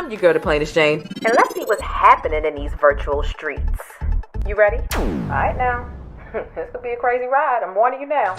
I'm your girl, thePLAINESTjane, and let's see what's happening in these virtual streets. You ready? All right now. This could be a crazy ride. I'm warning you now.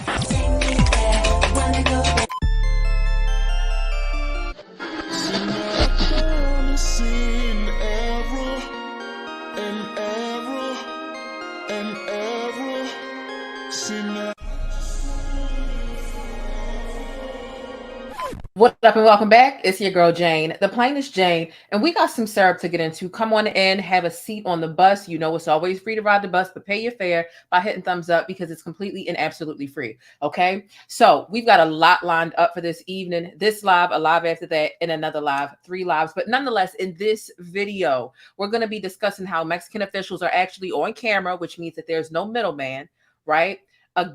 What up and welcome back. It's your girl Jane, thePLAINESTjane, and we got some syrup to get into. Come on in, have a seat on the bus. You know it's always free to ride the bus, but pay your fare by hitting thumbs up because it's completely and absolutely free. Okay, so we've got a lot lined up for this evening. This live, a live after that, and another live, 3 lives. But nonetheless, in this video, we're going to be discussing how Mexican officials are actually on camera, which means that there's no middleman, right?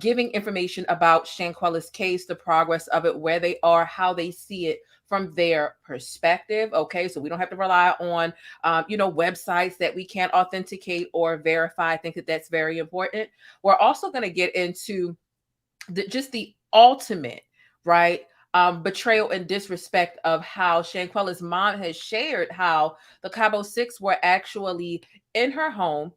Giving information about Shanquella's case, the progress of it, where they are, how they see it from their perspective. Okay, so we don't have to rely on, websites that we can't authenticate or verify. I think that that's very important. We're also going to get into just the ultimate, right, betrayal and disrespect of how Shanquella's mom has shared how the Cabo 6 were actually in her home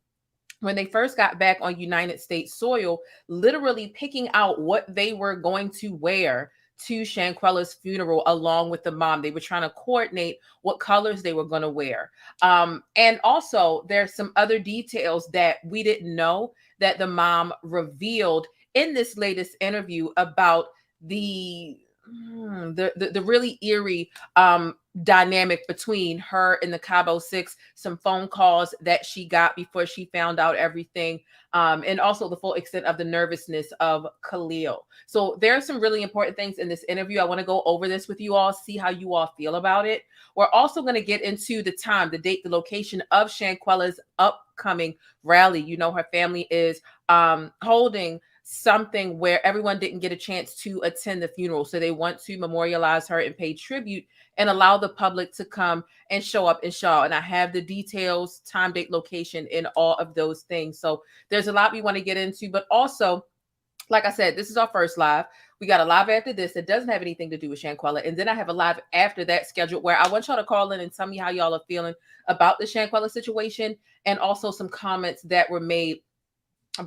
when they first got back on United States soil, literally picking out what they were going to wear to Shanquella's funeral along with the mom. They were trying to coordinate what colors they were going to wear. And also there's some other details that we didn't know that the mom revealed in this latest interview about the really eerie dynamic between her and the Cabo 6, some phone calls that she got before she found out everything, and also the full extent of the nervousness of Khalil. So there are some really important things in this interview. I want to go over this with you all, see how you all feel about it. We're also going to get into the time, the date, the location of Shanquella's upcoming rally. You know, her family is holding something where everyone didn't get a chance to attend the funeral. So they want to memorialize her and pay tribute and allow the public to come and show up and show. And I have the details, time, date, location, and all of those things. So there's a lot we want to get into, but also, like I said, this is our first live. We got a live after this that doesn't have anything to do with Shanquella. And then I have a live after that scheduled where I want y'all to call in and tell me how y'all are feeling about the Shanquella situation, and also some comments that were made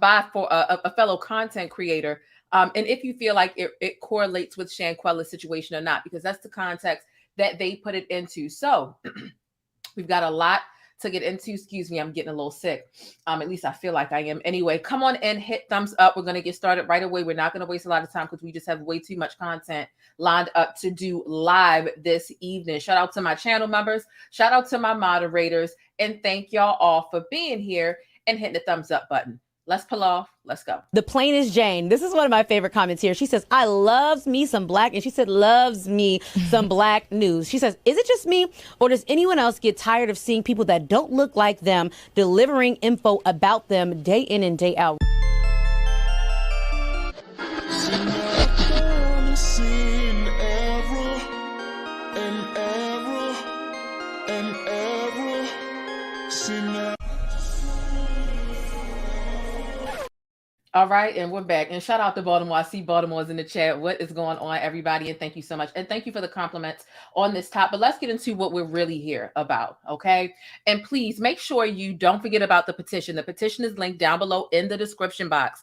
by a fellow content creator, and if you feel like it correlates with Shanquella's situation or not, because that's the context that they put it into. So we've got a lot to get into. Excuse me, I'm getting a little sick. At least I feel like I am. Anyway, come on and hit thumbs up. We're going to get started right away. We're not going to waste a lot of time because we just have way too much content lined up to do live this evening. Shout out to my channel members. Shout out to my moderators. And thank y'all all for being here and hitting the thumbs up button. Let's pull off. Let's go. thePLAINESTjane. This is one of my favorite comments here. She says, I loves me some black. And she said, loves me some black news. She says, is it just me, or does anyone else get tired of seeing people that don't look like them delivering info about them day in and day out? All right, and we're back. And shout out to Baltimore. I see Baltimore's in the chat. What is going on, everybody? And thank you so much. And thank you for the compliments on this top. But let's get into what we're really here about, okay? And please make sure you don't forget about the petition. The petition is linked down below in the description box.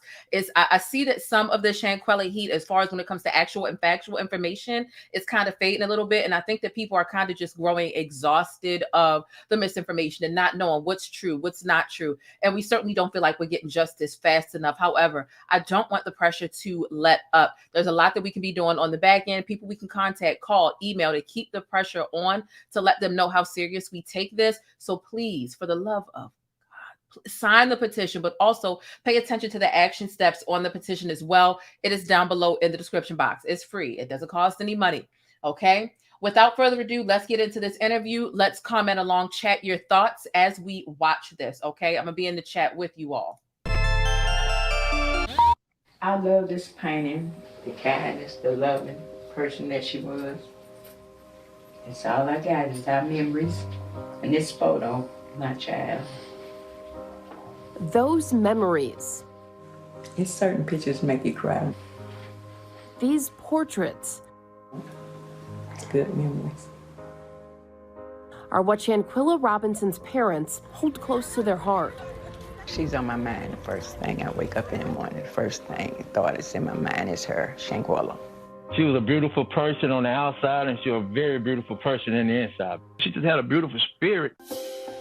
I see that some of the Shanquella heat, as far as when it comes to actual and factual information, is kind of fading a little bit. And I think that people are kind of just growing exhausted of the misinformation and not knowing what's true, what's not true. And we certainly don't feel like we're getting justice fast enough. However, I don't want the pressure to let up. There's a lot that we can be doing on the back end. People we can contact, call, email to keep the pressure on, to let them know how serious we take this. So please, for the love of God, sign the petition, but also pay attention to the action steps on the petition as well. It is down below in the description box. It's free. It doesn't cost any money. Okay. Without further ado, let's get into this interview. Let's comment along, chat your thoughts as we watch this. Okay. I'm going to be in the chat with you all. I love this painting, the kindness, the loving person that she was. That's all I got is our memories and this photo, my child. Those memories. It's certain pictures make you cry. These portraits. Good memories. are what Shanquella Robinson's parents hold close to their heart. She's on my mind the first thing I wake up in the morning. The first thing thought is in my mind is her, Shanquella. She was a beautiful person on the outside, and she was a very beautiful person in the inside. She just had a beautiful spirit.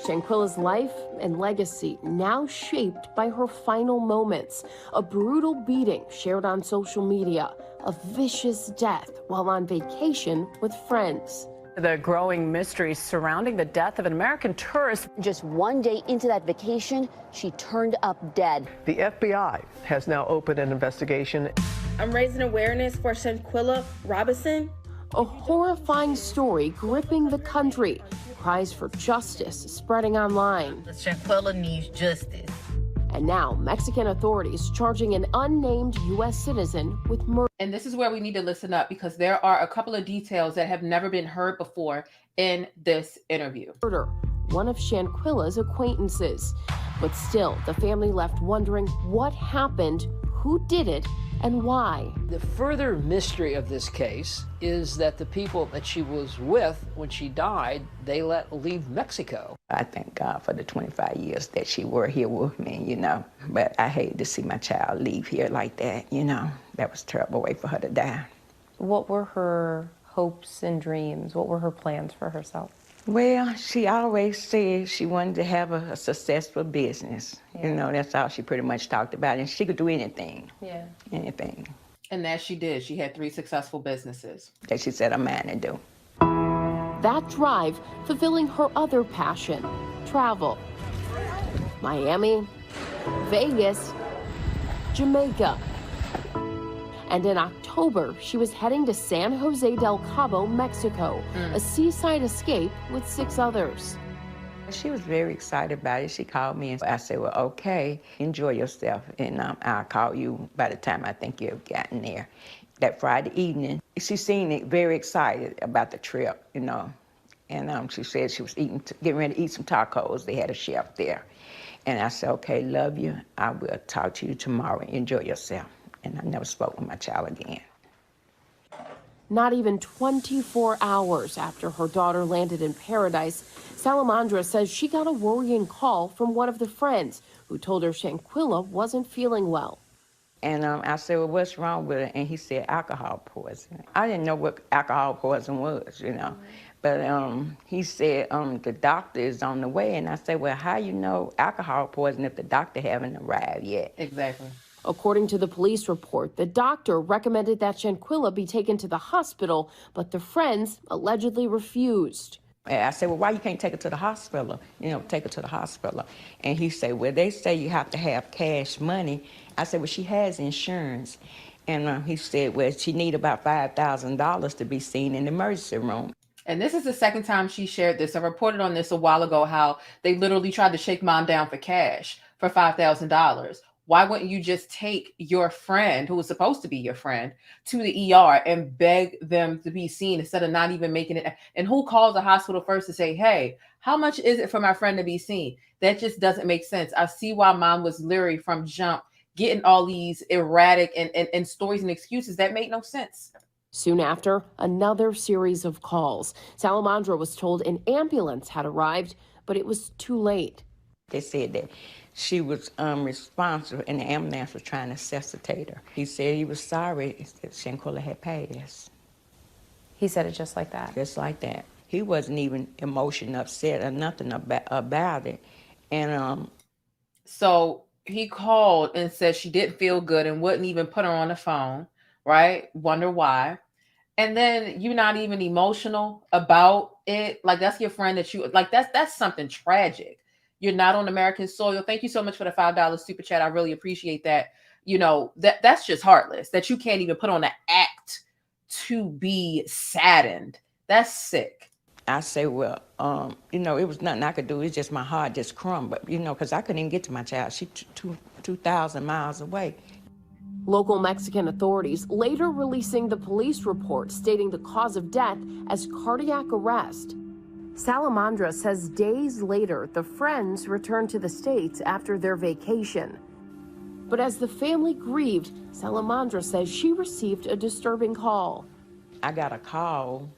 Shanquella's life and legacy now shaped by her final moments. A brutal beating shared on social media, a vicious death while on vacation with friends. The growing mystery surrounding the death of an American tourist. Just one day into that vacation, she turned up dead. The FBI has now opened an investigation. I'm raising awareness for Shanquella Robinson. A horrifying story gripping the country. Cries for justice spreading online. Shanquella needs justice. And now Mexican authorities charging an unnamed U.S. citizen with murder. And this is where we need to listen up because there are a couple of details that have never been heard before in this interview. One of Shanquella's acquaintances. But still, the family left wondering what happened, who did it, and why. The further mystery of this case is that the people that she was with when she died, they let leave Mexico. I thank God for the 25 years that she were here with me, you know. But I hate to see my child leave here like that, you know. That was a terrible way for her to die. What were her hopes and dreams? What were her plans for herself? Well, she always said she wanted to have a successful business. Yeah. You know, that's all she pretty much talked about. And she could do anything. Yeah. Anything. And that she did. She had 3 successful businesses. That she said, I'm mine to do. That drive fulfilling her other passion, travel. Miami, Vegas, Jamaica. And in October, she was heading to San Jose del Cabo, Mexico, a seaside escape with 6 others. She was very excited about it. She called me and I said, well, okay, enjoy yourself. And I'll call you by the time I think you've gotten there. That Friday evening, she seemed very excited about the trip, you know. And she said she was getting ready to eat some tacos. They had a chef there. And I said, okay, love you. I will talk to you tomorrow. Enjoy yourself. And I never spoke with my child again. Not even 24 hours after her daughter landed in paradise, Salamandra says she got a worrying call from one of the friends who told her Shanquella wasn't feeling well. And I said, well, what's wrong with her? And he said, alcohol poisoning. I didn't know what alcohol poisoning was, you know. But he said, the doctor is on the way. And I said, well, how you know alcohol poisoning if the doctor haven't arrived yet? Exactly. According to the police report, the doctor recommended that Shanquella be taken to the hospital, but the friends allegedly refused. I said, well, why you can't take her to the hospital? You know, take her to the hospital. And he said, well, they say you have to have cash money. I said, well, she has insurance. And he said, well, she need about $5,000 to be seen in the emergency room. And this is the second time she shared this. I reported on this a while ago, how they literally tried to shake mom down for cash for $5,000. Why wouldn't you just take your friend, who was supposed to be your friend, to the ER and beg them to be seen instead of not even making it? And who calls the hospital first to say, hey, how much is it for my friend to be seen? That just doesn't make sense. I see why mom was leery from jump, getting all these erratic and stories and excuses that make no sense. Soon after, another series of calls. Salamandra was told an ambulance had arrived, but it was too late. They said that she was responsible and the ambulance was trying to resuscitate her. He said he was sorry that Shanquella had passed. He said it just like that? Just like that. He wasn't even emotionally upset or nothing about it. And so he called and said she didn't feel good and wouldn't even put her on the phone, right? Wonder why. And then you're not even emotional about it. Like, that's your friend that you, like, that's something tragic. You're not on American soil. Thank you so much for the $5 super chat. I really appreciate that. You know, that's just heartless, that you can't even put on an act to be saddened. That's sick. I say, well, you know, it was nothing I could do. It's just my heart just crumbled, you know, because I couldn't even get to my child. She's 2,000 miles away. Local Mexican authorities later releasing the police report stating the cause of death as cardiac arrest. Salamandra says days later, the friends returned to the States after their vacation. But as the family grieved, Salamandra says she received a disturbing call. I got a call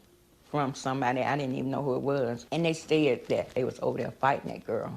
from somebody. I didn't even know who it was. And they said that they was over there fighting that girl.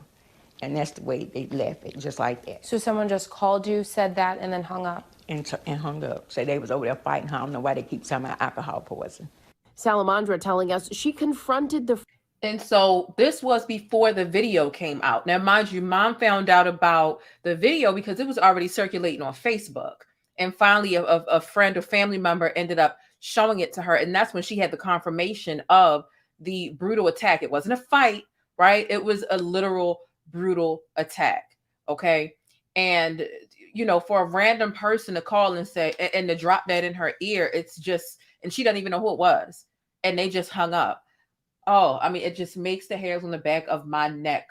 And that's the way they left it, just like that. So someone just called you, said that, and then hung up? And hung up. Say they was over there fighting. I don't know why they keep talking about alcohol poison. Salamandra telling us she confronted the... And so this was before the video came out. Now, mind you, mom found out about the video because it was already circulating on Facebook. And finally, a friend or family member ended up showing it to her. And that's when she had the confirmation of the brutal attack. It wasn't a fight, right? It was a literal brutal attack. Okay. And, you know, for a random person to call and say, and to drop that in her ear, it's just, and she doesn't even know who it was. And they just hung up. Oh, I mean, it just makes the hairs on the back of my neck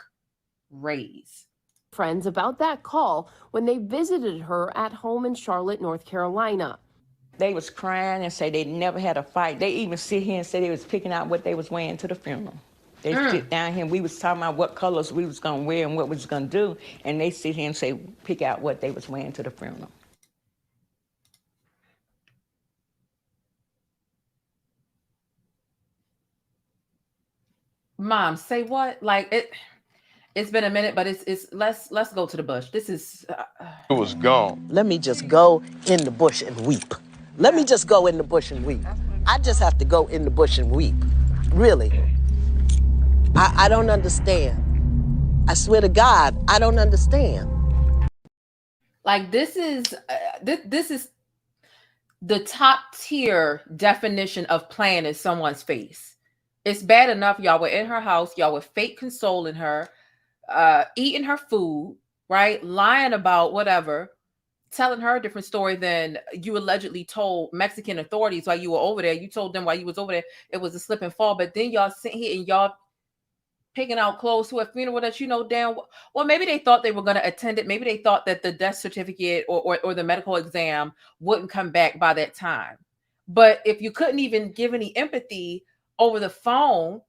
raise. Friends about that call when they visited her at home in Charlotte, North Carolina. They was crying and say they never had a fight. They even sit here and say they was picking out what they was wearing to the funeral. They sit down here and we was talking about what colors we was gonna wear and what we was gonna do, and they sit here and say pick out what they was wearing to the funeral. Mom, say what? Like it's been a minute, but it's let's go to the bush. This is It was gone. Let me just go in the bush and weep. Let me just go in the bush and weep. I just have to go in the bush and weep. Really. I don't understand. I swear to God, I don't understand. like this is the top tier definition of playing in someone's face. It's bad enough y'all were in her house, y'all were fake consoling her, eating her food, right? Lying about whatever, telling her a different story than you allegedly told Mexican authorities while you were over there. You told them while you was over there it was a slip and fall, but then y'all sit here and y'all picking out clothes to a funeral that you know damn well maybe they thought they were going to attend it. Maybe they thought that the death certificate or the medical exam wouldn't come back by that time. But if you couldn't even give any empathy over the phone,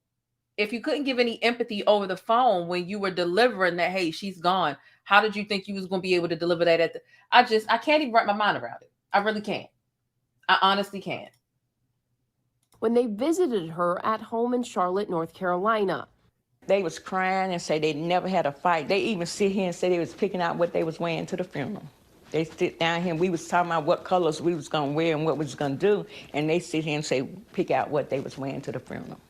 if you couldn't give any empathy over the phone when you were delivering that, hey, she's gone, how did you think you was going to be able to deliver that at the... I can't even wrap my mind around it. I really can't. I honestly can't. When they visited her at home in Charlotte, North Carolina. They was crying and say they never had a fight. They even sit here and say they was picking out what they was wearing to the funeral. They sit down here and we was talking about what colors we was gonna wear and what we was gonna do, and they sit here and say pick out what they was wearing to the funeral.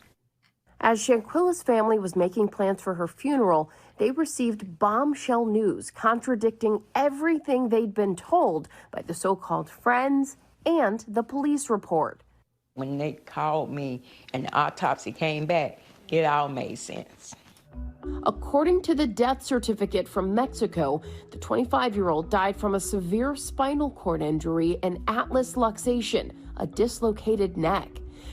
As Shanquella's family was making plans for her funeral, they received bombshell news contradicting everything they'd been told by the so-called friends and the police report. When they called me and the autopsy came back, it all made sense. According to the death certificate from Mexico, the 25-year-old died from a severe spinal cord injury and atlas luxation, a dislocated neck.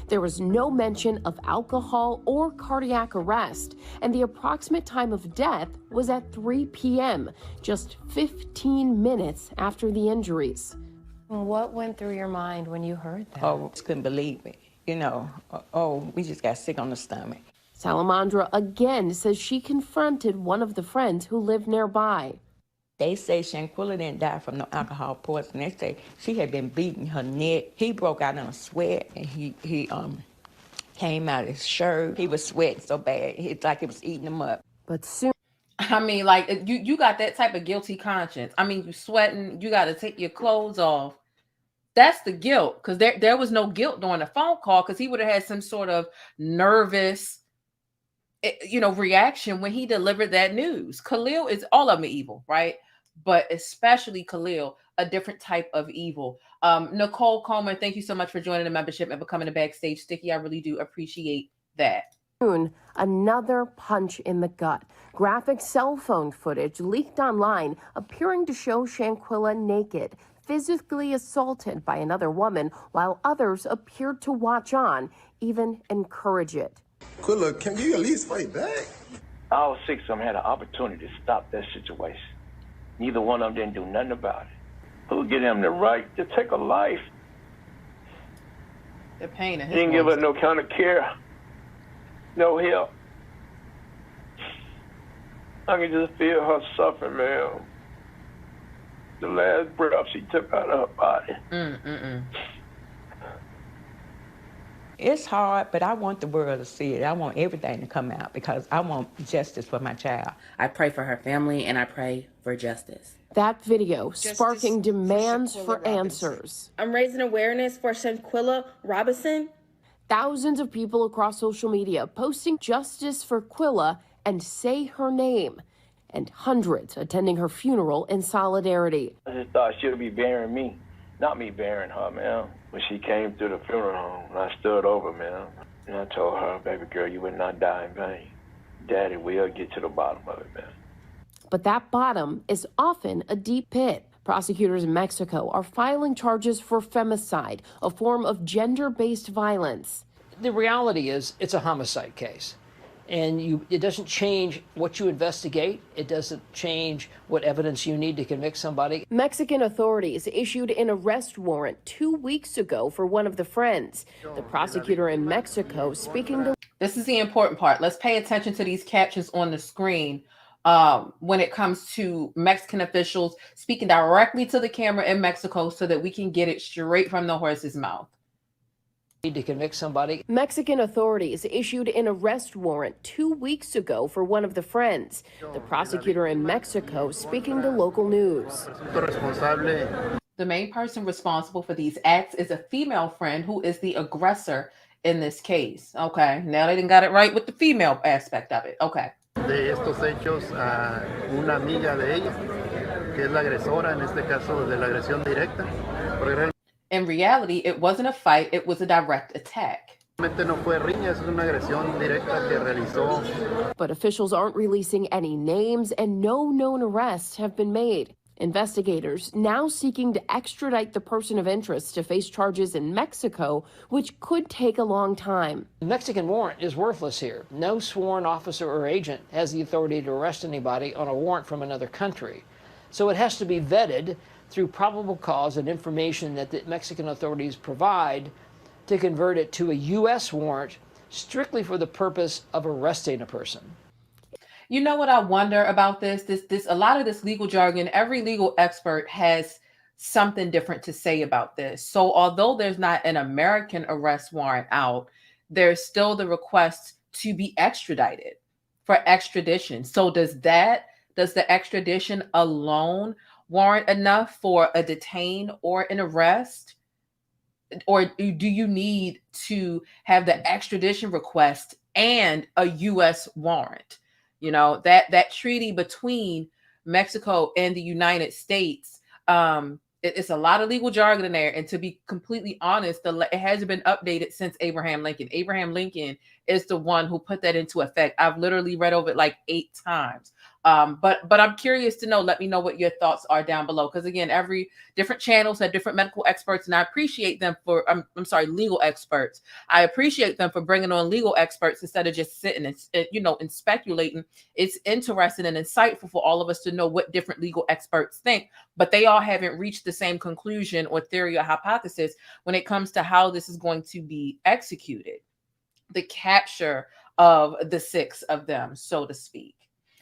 There was no mention of alcohol or cardiac arrest, and the approximate time of death was at 3 p.m., just 15 minutes after the injuries. What went through your mind when you heard that? Oh, just couldn't believe it. You know, we just got sick on the stomach. Salamandra again says she confronted one of the friends who lived nearby. They say Shanquella didn't die from no alcohol poison. They say she had been beating her neck. He broke out in a sweat, and he came out of his shirt. He was sweating so bad, it's like it was eating him up. But soon, I mean, like you got that type of guilty conscience. I mean, you sweating, you got to take your clothes off. That's the guilt, because there was no guilt during the phone call, because he would have had some sort of nervous, reaction when he delivered that news. Khalil is all of them evil, right? But especially Khalil, a different type of evil. Nicole Coleman, thank you so much for joining the membership and becoming a backstage sticky. I really do appreciate that. Soon, another punch in the gut. Graphic cell phone footage leaked online appearing to show Shanquella naked, physically assaulted by another woman, while others appeared to watch on, even encourage it. Quilla, can you at least fight back? All six of them had an opportunity to stop that situation. Neither one of them didn't do nothing about it. Who get him the right to take a life? The pain of his didn't give her no kind of care, no help. I can just feel her suffering, man. The last breath she took out of her body. It's hard, but I want the world to see it. I want everything to come out because I want justice for my child. I pray for her family and I pray for justice. That video sparking demands for answers. I'm raising awareness for Shanquella Robinson. Thousands of people across social media posting justice for Quilla and say her name, and hundreds attending her funeral in solidarity. I just thought she would be burying me, not me burying her, man. When she came through the funeral home, I stood over, man, and I told her, baby girl, you would not die in vain. Daddy will get to the bottom of it, man. But that bottom is often a deep pit. Prosecutors in Mexico are filing charges for femicide, a form of gender-based violence. The reality is it's a homicide case. And it doesn't change what you investigate. It doesn't change what evidence you need to convict somebody. Mexican authorities issued an arrest warrant 2 weeks ago for one of the friends. The prosecutor in Mexico speaking to... This is the important part. Let's pay attention to these captions on the screen when it comes to Mexican officials speaking directly to the camera in Mexico so that we can get it straight from the horse's mouth. Need to convict somebody. Mexican authorities issued an arrest warrant 2 weeks ago for one of the friends. The prosecutor in Mexico speaking to local news. The main person responsible for these acts is a female friend who is the aggressor in this case. Okay, now they didn't got it right with the female aspect of it. Okay. De estos hechos a una amiga de ella, que es la agresora en este caso de la agresión directa. In reality, it wasn't a fight, it was a direct attack. But officials aren't releasing any names and no known arrests have been made. Investigators now seeking to extradite the person of interest to face charges in Mexico, which could take a long time. The Mexican warrant is worthless here. No sworn officer or agent has the authority to arrest anybody on a warrant from another country. So it has to be vetted through probable cause and information that the Mexican authorities provide to convert it to a U.S. warrant strictly for the purpose of arresting a person. You know what I wonder about this? A lot of this legal jargon, every legal expert has something different to say about this. So although there's not an American arrest warrant out, there's still the request to be extradited for extradition. So does the extradition alone warrant enough for a detain or an arrest? Or do you need to have the extradition request and a U.S. warrant? You know, that treaty between Mexico and the United States, it's a lot of legal jargon in there. And to be completely honest, it hasn't been updated since Abraham Lincoln. Abraham Lincoln is the one who put that into effect. I've literally read over it like 8 times. But I'm curious to know, let me know what your thoughts are down below. Because again, every different channels have different medical experts, and I appreciate them for, legal experts. I appreciate them for bringing on legal experts instead of just sitting and speculating. It's interesting and insightful for all of us to know what different legal experts think, but they all haven't reached the same conclusion or theory or hypothesis when it comes to how this is going to be executed. The capture of the 6 of them, so to speak.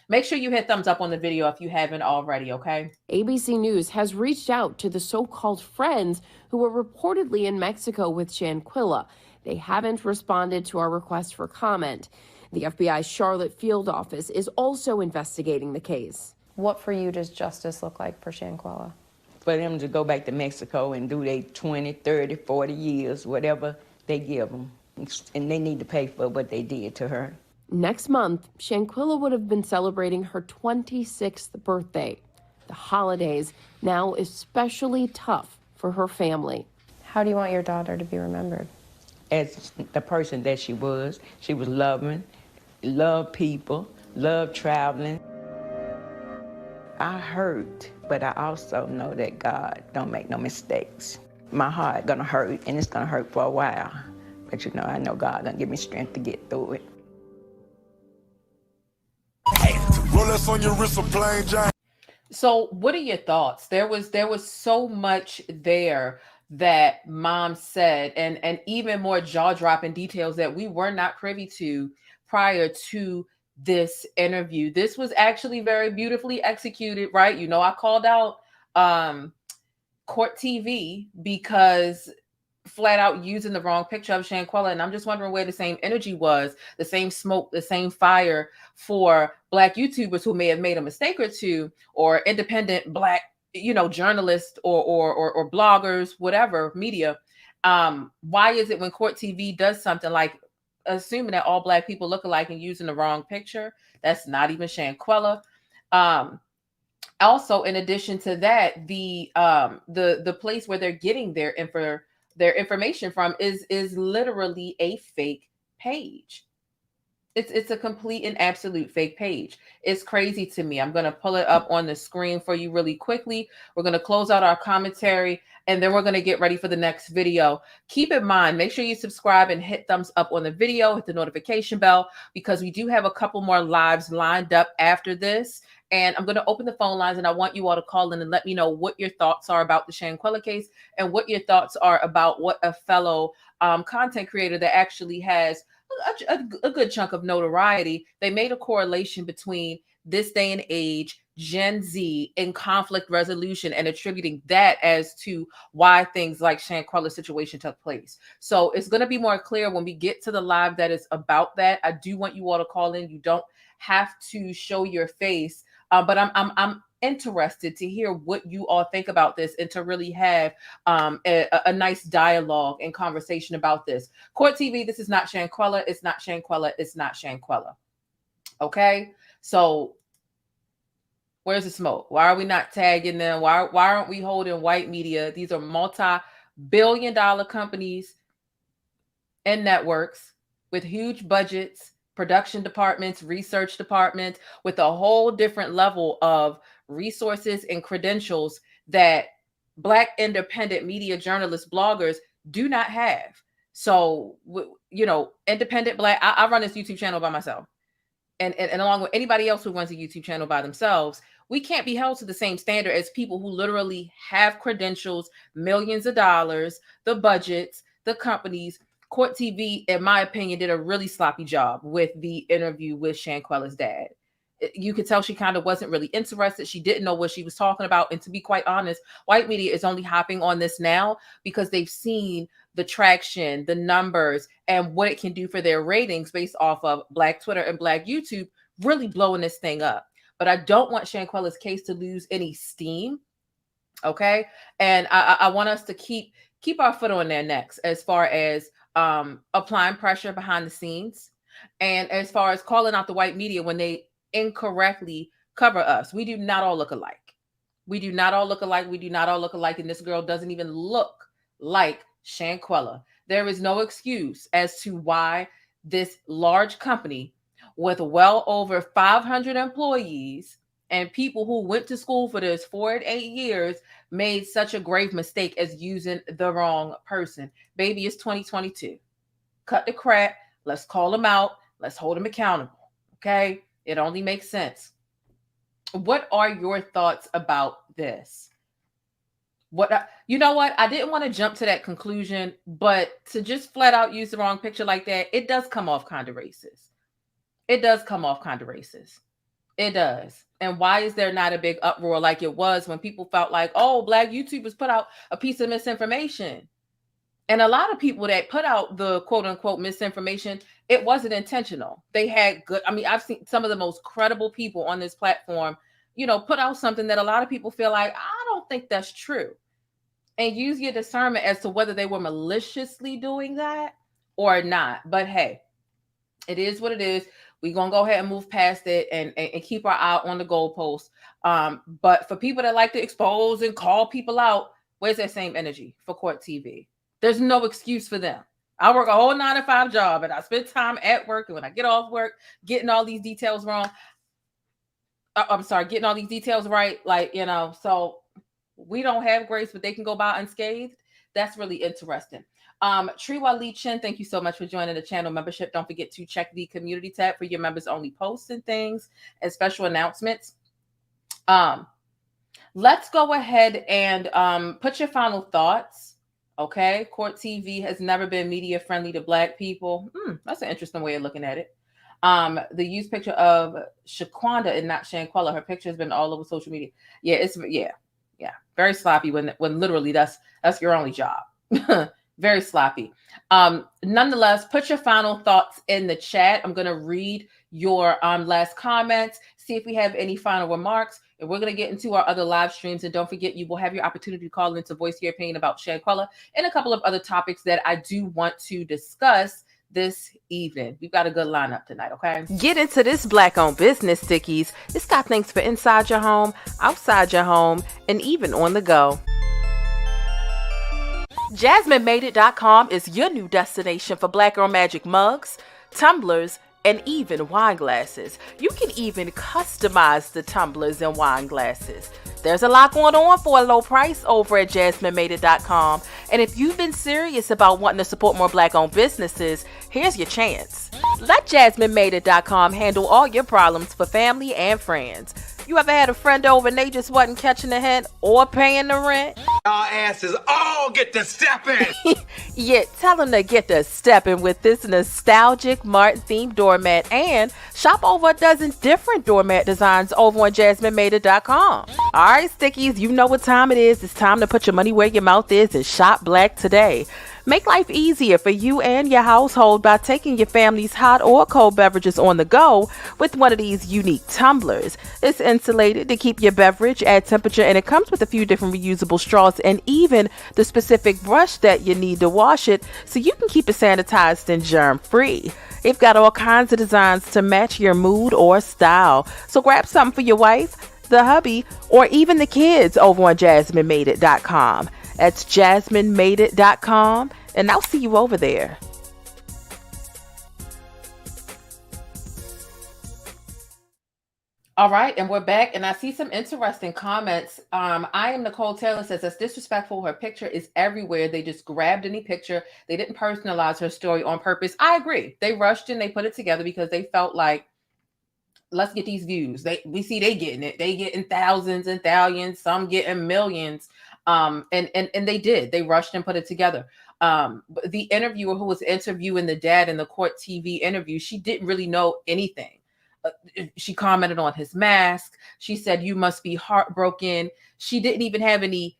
Make sure you hit thumbs up on the video if you haven't already, okay? ABC News has reached out to the so-called friends who were reportedly in Mexico with Shanquella. They haven't responded to our request for comment. The FBI's Charlotte field office is also investigating the case. What for you does justice look like for Shanquella? For them to go back to Mexico and do their 20, 30, 40 years, whatever they give them. And they need to pay for what they did to her. Next month, Shanquella would have been celebrating her 26th birthday. The holidays now especially tough for her family. How do you want your daughter to be remembered? As the person that she was loving, loved people, loved traveling. I hurt, but I also know that God don't make no mistakes. My heart gonna hurt, and it's gonna hurt for a while. But you know, I know God gonna give me strength to get through it. On your wrist, plain Jane. So what are your thoughts? There was so much there that mom said, and even more jaw-dropping details that we were not privy to prior to this interview. This was actually very beautifully executed, right? You know, I called out Court TV because flat out using the wrong picture of Shanquella. And I'm just wondering where the same energy was, the same smoke, the same fire for Black YouTubers who may have made a mistake or two, or independent Black, journalists or bloggers, whatever, media. Why is it when Court TV does something like assuming that all Black people look alike and using the wrong picture? That's not even Shanquella. Also, in addition to that, the place where they're getting their information from is literally a fake page. It's a complete and absolute fake page. It's crazy to me. I'm going to pull it up on the screen for you really quickly. We're going to close out our commentary, and then we're going to get ready for the next video. Keep in mind, make sure you subscribe and hit thumbs up on the video, hit the notification bell, because we do have a couple more lives lined up after this. And I'm going to open the phone lines, and I want you all to call in and let me know what your thoughts are about the Shanquella case and what your thoughts are about what a fellow content creator that actually has a good chunk of notoriety. They made a correlation between this day and age, Gen Z, in conflict resolution, and attributing that as to why things like Shanquella's situation took place. So it's going to be more clear when we get to the live that is about that. I do want you all to call in. You don't have to show your face, but I'm interested to hear what you all think about this and to really have a nice dialogue and conversation about this. Court TV, this is not Shanquella. It's not Shanquella. It's not Shanquella. Okay? So where's the smoke? Why are we not tagging them? Why aren't we holding white media? These are multi-billion-dollar companies and networks with huge budgets, production departments, research departments, with a whole different level of resources and credentials that Black independent media journalists, bloggers do not have. So, independent Black, I run this YouTube channel by myself. And along with anybody else who runs a YouTube channel by themselves, we can't be held to the same standard as people who literally have credentials, millions of dollars, the budgets, the companies. Court TV, in my opinion, did a really sloppy job with the interview with Shanquella's dad. You could tell she kind of wasn't really interested. She didn't know what she was talking about. And to be quite honest, white media is only hopping on this now because they've seen the traction, the numbers, and what it can do for their ratings based off of Black Twitter and Black YouTube really blowing this thing up. But I don't want Shanquella's case to lose any steam. Okay. And I want us to keep our foot on their necks as far as applying pressure behind the scenes, and as far as calling out the white media when they incorrectly cover us. We do not all look alike. We do not all look alike. We do not all look alike. And this girl doesn't even look like Shanquella. There is no excuse as to why this large company with well over 500 employees and people who went to school for this 4 and 8 years made such a grave mistake as using the wrong person. Baby, it's 2022. Cut the crap. Let's call them out. Let's hold them accountable. Okay? It only makes sense. What are your thoughts about this? You know what? I didn't want to jump to that conclusion, but to just flat out use the wrong picture like that, it does come off kind of racist. It does come off kind of racist. It does. And why is there not a big uproar like it was when people felt like, oh, Black YouTubers put out a piece of misinformation? And a lot of people that put out the quote unquote misinformation, it wasn't intentional. They had good, I've seen some of the most credible people on this platform, put out something that a lot of people feel like, I don't think that's true. And use your discernment as to whether they were maliciously doing that or not. But hey, it is what it is. We're going to go ahead and move past it and keep our eye on the goalpost. But for people that like to expose and call people out, where's that same energy for Court TV? There's no excuse for them. I work a whole 9-to-5 job and I spend time at work. And when I get off work, getting all these details wrong. Getting all these details right. So we don't have grace, but they can go by unscathed. That's really interesting. Triwa Lee Chin, thank you so much for joining the channel membership. Don't forget to check the community tab for your members only posts and things and special announcements. Let's go ahead and put your final thoughts. Okay. Court TV has never been media friendly to Black people. That's an interesting way of looking at it. The used picture of Shaquanda and not Shanquella. Her picture has been all over social media. Yeah. Very sloppy when literally that's your only job. Very sloppy. Nonetheless, put your final thoughts in the chat. I'm going to read your last comments, see if we have any final remarks, and we're going to get into our other live streams. And don't forget, you will have your opportunity to call in to voice your opinion about Shanquella and a couple of other topics that I do want to discuss this evening. We've got a good lineup tonight, okay? Get into this Black-owned business, Stickies. It's got things for inside your home, outside your home, and even on the go. JasmineMadeIt.com is your new destination for Black Girl Magic mugs, tumblers, and even wine glasses. You can even customize the tumblers and wine glasses. There's a lot going on for a low price over at JasmineMadeIt.com. And if you've been serious about wanting to support more Black-owned businesses, here's your chance. Let JasmineMadeIt.com handle all your problems for family and friends. You ever had a friend over and they just wasn't catching the hint or paying the rent? Y'all asses all get to stepping. Yeah, tell them to get to stepping with this nostalgic Martin-themed doormat and shop over a dozen different doormat designs over on JasmineMadeIt.com. All right, Stickies, you know what time it is. It's time to put your money where your mouth is and shop Black today. Make life easier for you and your household by taking your family's hot or cold beverages on the go with one of these unique tumblers. It's insulated to keep your beverage at temperature, and it comes with a few different reusable straws and even the specific brush that you need to wash it so you can keep it sanitized and germ-free. They've got all kinds of designs to match your mood or style. So grab something for your wife, the hubby, or even the kids over on JasmineMadeIt.com. That's JasmineMadeIt.com, and I'll see you over there. All right, and we're back, and I see some interesting comments. I am Nicole Taylor says that's disrespectful. Her picture is everywhere. They just grabbed any picture. They didn't personalize her story on purpose. I agree. They rushed and they put it together because they felt like, let's get these views. We see they getting it. They getting thousands and thousands, some getting millions. And they did. They rushed and put it together. The interviewer who was interviewing the dad in the court TV interview, she didn't really know anything. She commented on his mask. She said, "You must be heartbroken." She didn't even have any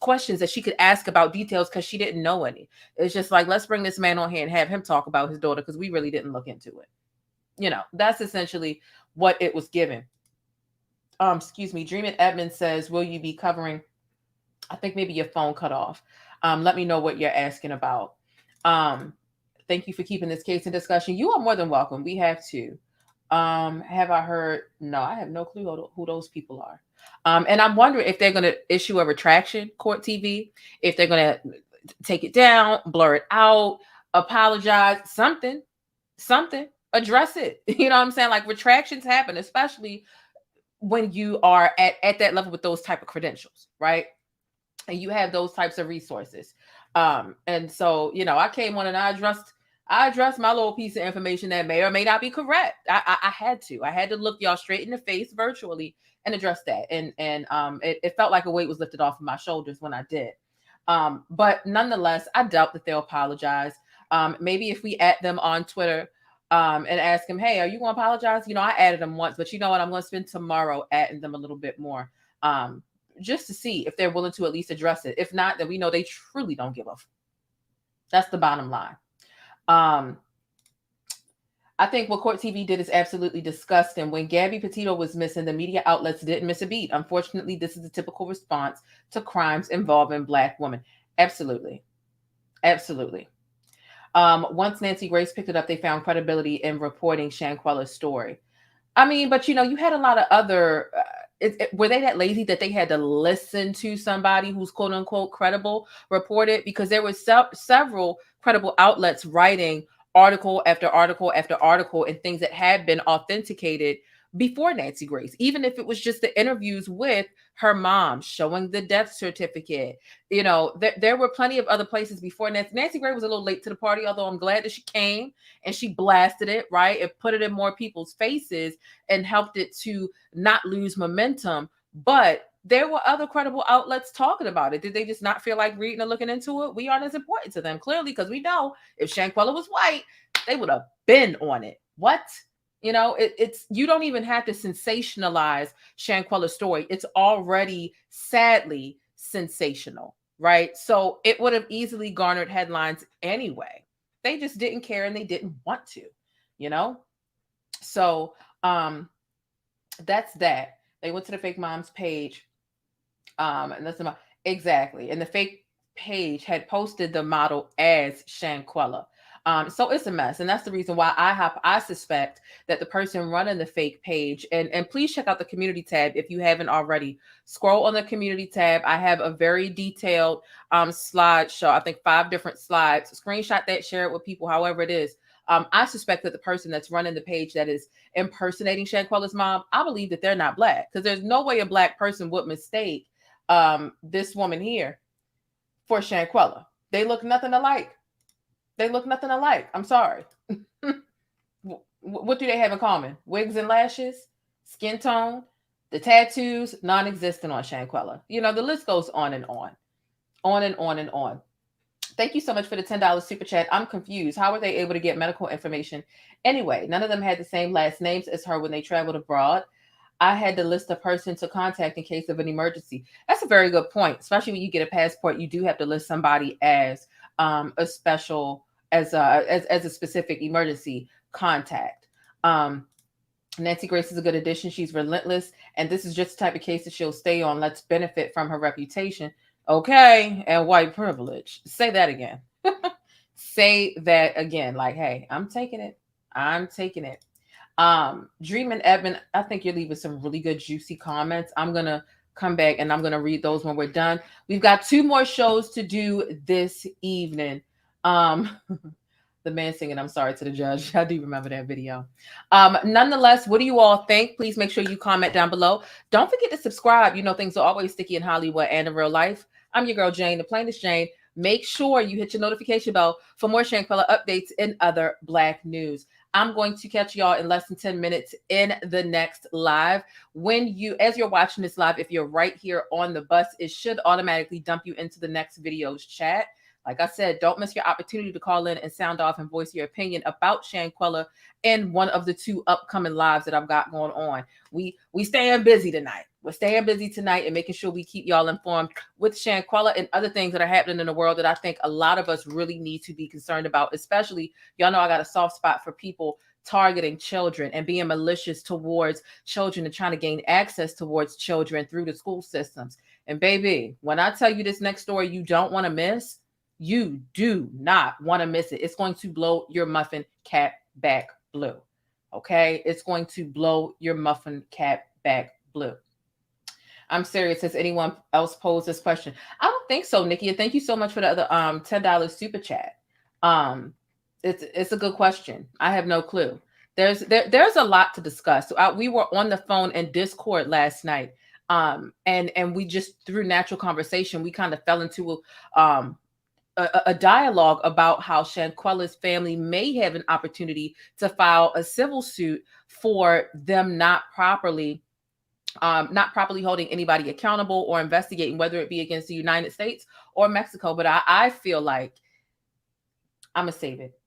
questions that she could ask about details because she didn't know any. It's just like, let's bring this man on here and have him talk about his daughter because we really didn't look into it. You know, that's essentially what it was given. Excuse me. Dreamin' Edmund says, will you be covering? I think maybe your phone cut off. Let me know what you're asking about. Thank you for keeping this case in discussion. You are more than welcome. We have to. Have I heard? No, I have no clue who those people are. And I'm wondering if they're going to issue a retraction, court TV, if they're going to take it down, blur it out, apologize, something, address it. You know what I'm saying? Like, retractions happen, especially when you are at that level with those type of credentials, right? And you have those types of resources. And so, you know, I came on and I addressed my little piece of information that may or may not be correct. I had to look y'all straight in the face virtually and address that. And it felt like a weight was lifted off of my shoulders when I did. But nonetheless, I doubt that they'll apologize. Maybe if we add them on Twitter and ask them, hey, are you going to apologize? You know, I added them once, but you know what? I'm going to spend tomorrow adding them a little bit more. Just to see if they're willing to at least address it. If not, then we know they truly don't give a f. That's the bottom line. I think what Court TV did is absolutely disgusting. When Gabby Petito was missing, the media outlets didn't miss a beat. Unfortunately, this is a typical response to crimes involving Black women. Absolutely. Absolutely. Once Nancy Grace picked it up, they found credibility in reporting Shanquella's story. I mean, but you know, you had a lot of other... were they that lazy that they had to listen to somebody who's quote unquote credible report it? Because there were several credible outlets writing article after article after article and things that had been authenticated before Nancy Grace, even if it was just the interviews with her mom showing the death certificate. You know, there were plenty of other places before Nancy Grace was a little late to the party, although I'm glad that she came and she blasted it, right? It put it in more people's faces and helped it to not lose momentum. But there were other credible outlets talking about it. Did they just not feel like reading or looking into it? We aren't as important to them, clearly, because we know if Shanquella was white, they would have been on it. What? You know, it's you don't even have to sensationalize Shanquella's story. It's already sadly sensational. right? So it would have easily garnered headlines anyway. They just didn't care and they didn't want to, you know? So that's that. They went to the fake mom's page. And that's exactly. And the fake page had posted the model as Shanquella. So it's a mess. And that's the reason why I suspect that the person running the fake page, and please check out the community tab if you haven't already. Scroll on the community tab. I have a very detailed slideshow. I think 5 different slides. Screenshot that, share it with people, however it is. I suspect that the person that's running the page that is impersonating Shanquella's mom, I believe that they're not Black, because there's no way a Black person would mistake this woman here for Shanquella. They look nothing alike. They look nothing alike. I'm sorry. What do they have in common? Wigs and lashes, skin tone, the tattoos, non-existent on Shanquella. You know, the list goes on and on. On and on and on. Thank you so much for the $10 super chat. I'm confused. How were they able to get medical information? Anyway, none of them had the same last names as her when they traveled abroad. I had to list a person to contact in case of an emergency. That's a very good point. Especially when you get a passport, you do have to list somebody as a special, as a specific emergency contact. Nancy Grace is a good addition. She's relentless, and this is just the type of case that she'll stay on. Let's benefit from her reputation. Okay, and white privilege. Say that again. Say that again. Like, hey, I'm taking it. I'm taking it. Dream and Edmund, I think you're leaving some really good juicy comments. I'm gonna come back and I'm gonna read those when we're done. We've got 2 more shows to do this evening. The man singing "I'm sorry" to the judge. I do remember that video. Nonetheless, what do you all think? Please make sure you comment down below. Don't forget to subscribe. You know, things are always sticky in Hollywood and in real life. I'm your girl Jane, the plainest Jane. Make sure you hit your notification bell for more Shanquella updates and other Black news. I'm going to catch y'all in less than 10 minutes in the next live. As you're watching this live, if you're right here on the bus, it should automatically dump you into the next video's chat. Like I said, don't miss your opportunity to call in and sound off and voice your opinion about Shanquella in one of the 2 upcoming lives that I've got going on. We staying busy tonight. We're staying busy tonight and making sure we keep y'all informed with Shanquella and other things that are happening in the world that I think a lot of us really need to be concerned about, especially, y'all know I got a soft spot for people targeting children and being malicious towards children and trying to gain access towards children through the school systems. And baby, when I tell you this next story you don't want to miss, you do not want to miss it. It's going to blow your muffin cap back blue. Okay? It's going to blow your muffin cap back blue. I'm serious. Has anyone else posed this question? I don't think so, Nikki. And thank you so much for the other $10 super chat. It's a good question. I have no clue. There's a lot to discuss. So we were on the phone in Discord last night. And we just, through natural conversation, we kind of fell into a dialogue about how Shanquella's family may have an opportunity to file a civil suit for them not properly holding anybody accountable or investigating, whether it be against the United States or Mexico. But I feel like I'm gonna save it.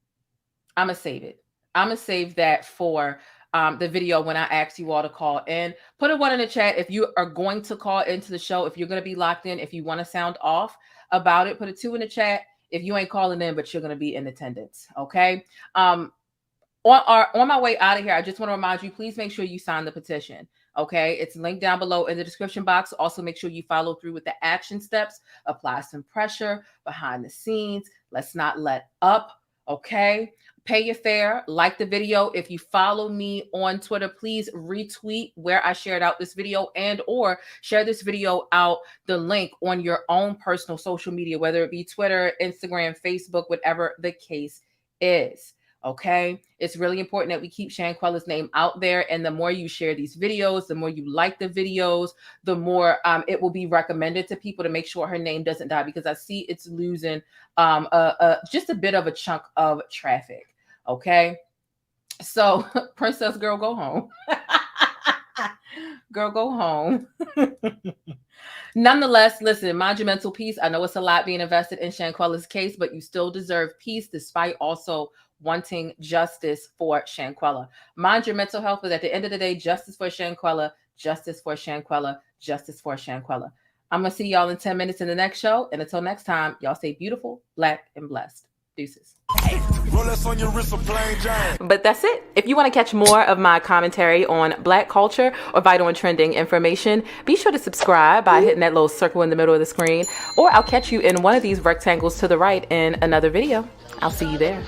I'm gonna save that for the video when I ask you all to call in. Put a 1 in the chat if you are going to call into the show, if you're going to be locked in, if you want to sound off about it. Put a 2 in the chat if you ain't calling in, but you're going to be in attendance. Okay. On my way out of here, I just want to remind you, please make sure you sign the petition. Okay. It's linked down below in the description box. Also, make sure you follow through with the action steps, apply some pressure behind the scenes. Let's not let up. Okay. Pay your fare, like the video. If you follow me on Twitter, please retweet where I shared out this video and or share this video out, the link on your own personal social media, whether it be Twitter, Instagram, Facebook, whatever the case is. Okay. It's really important that we keep Shanquella's name out there. And the more you share these videos, the more you like the videos, the more it will be recommended to people to make sure her name doesn't die, because I see it's losing just a bit of a chunk of traffic. Okay. So Princess Girl, go home. Girl, go home. Nonetheless, listen, mind your mental peace. I know it's a lot being invested in Shanquella's case, but you still deserve peace despite also wanting justice for Shanquella. Mind your mental health, but at the end of the day, justice for Shanquella, justice for Shanquella, justice for Shanquella. I'm going to see y'all in 10 minutes in the next show. And until next time, y'all stay beautiful, black, and blessed. Deuces. But that's it. If you want to catch more of my commentary on Black culture or vital and trending information, be sure to subscribe by hitting that little circle in the middle of the screen, or I'll catch you in one of these rectangles to the right in another video. I'll see you there.